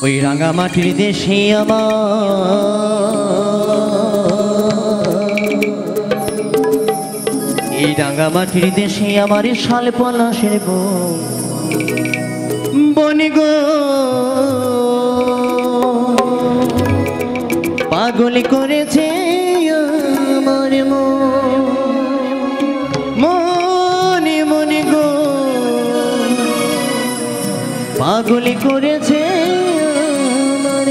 ওই রাঙামাটির দেশে এই রাঙামাটির দেশে আমার শাল পলাশের বনে গো পাগল করেছে আমার মনে মনে গো পাগল করেছে আমার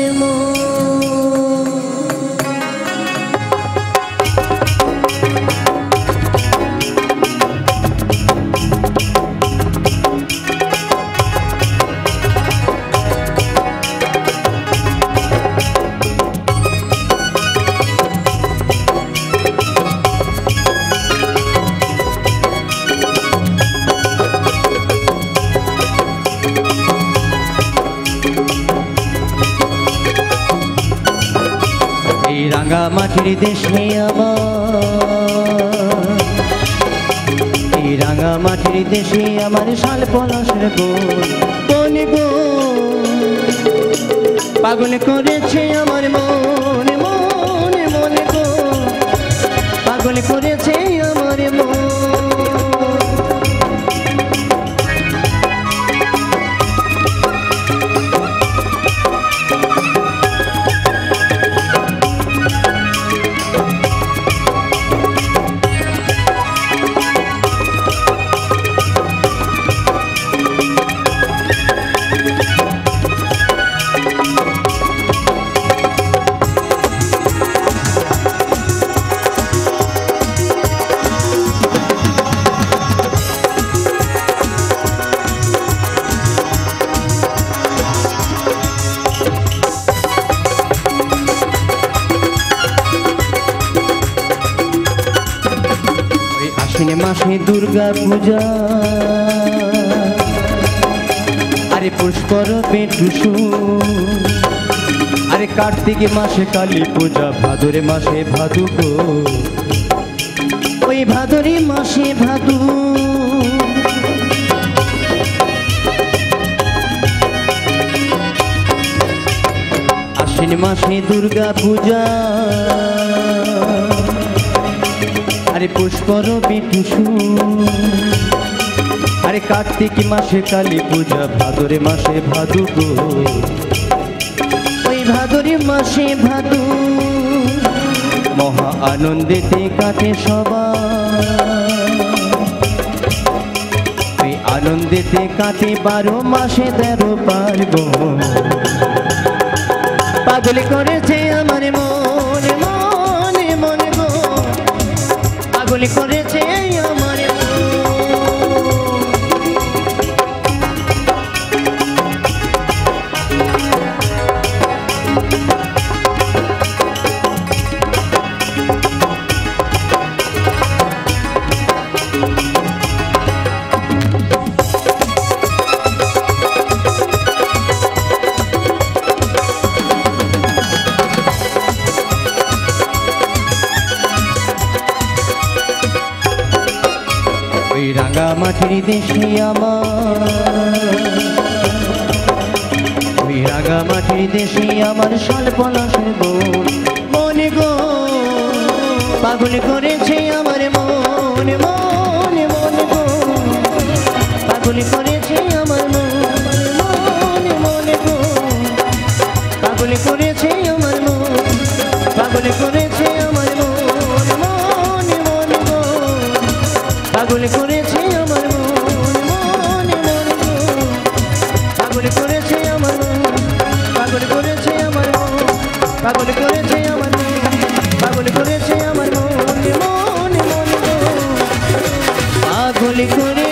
রাঙামাটির দেশে এই রাঙামাটির দেশে আমার শাল পলাশের বনে গো পাগল করেছে আমার মনে মনে মনে গো পাগল করেছে আমার মাসে দুর্গা পূজা আরে পুষ্কর পেটুসু আরে কার্তিকে মাসে কালী পূজা ভাদরে মাসে ভাদু গো ওই ভাদরে মাসে ভাদু আশ্বিন মাসে দুর্গা পূজা আরে পুষ্কর পেটুসু আরে কার্তিক মাসে কালী পূজা ভাদরে মাসে ভাদু গো ওই ভাদরে মাসে ভাদু মহা আনন্দেতে কাটে সবাই আনন্দেতে কাটে 12 মাসে 13 পার্বণ পাগল করেছে আমার মনে মনে মনে গো পাগল করেছে আমার রাঙামাটির দেশে ওই রাঙামাটির দেশে আমার শাল পলাশের বনে গো পাগল করেছে আমার মনে মনে মনে গো পাগল করেছে আমার মনে মনে গো পাগল করেছে আমার পাগল করেছে আমার মনে মনে গো পাগল করেছে আমার মনে মনে গো পাগল করেছে আমার পাগল করেছে আমার পাগল করেছে আমার পাগল করেছে আমার মনে মনে মনে গো পাগল করে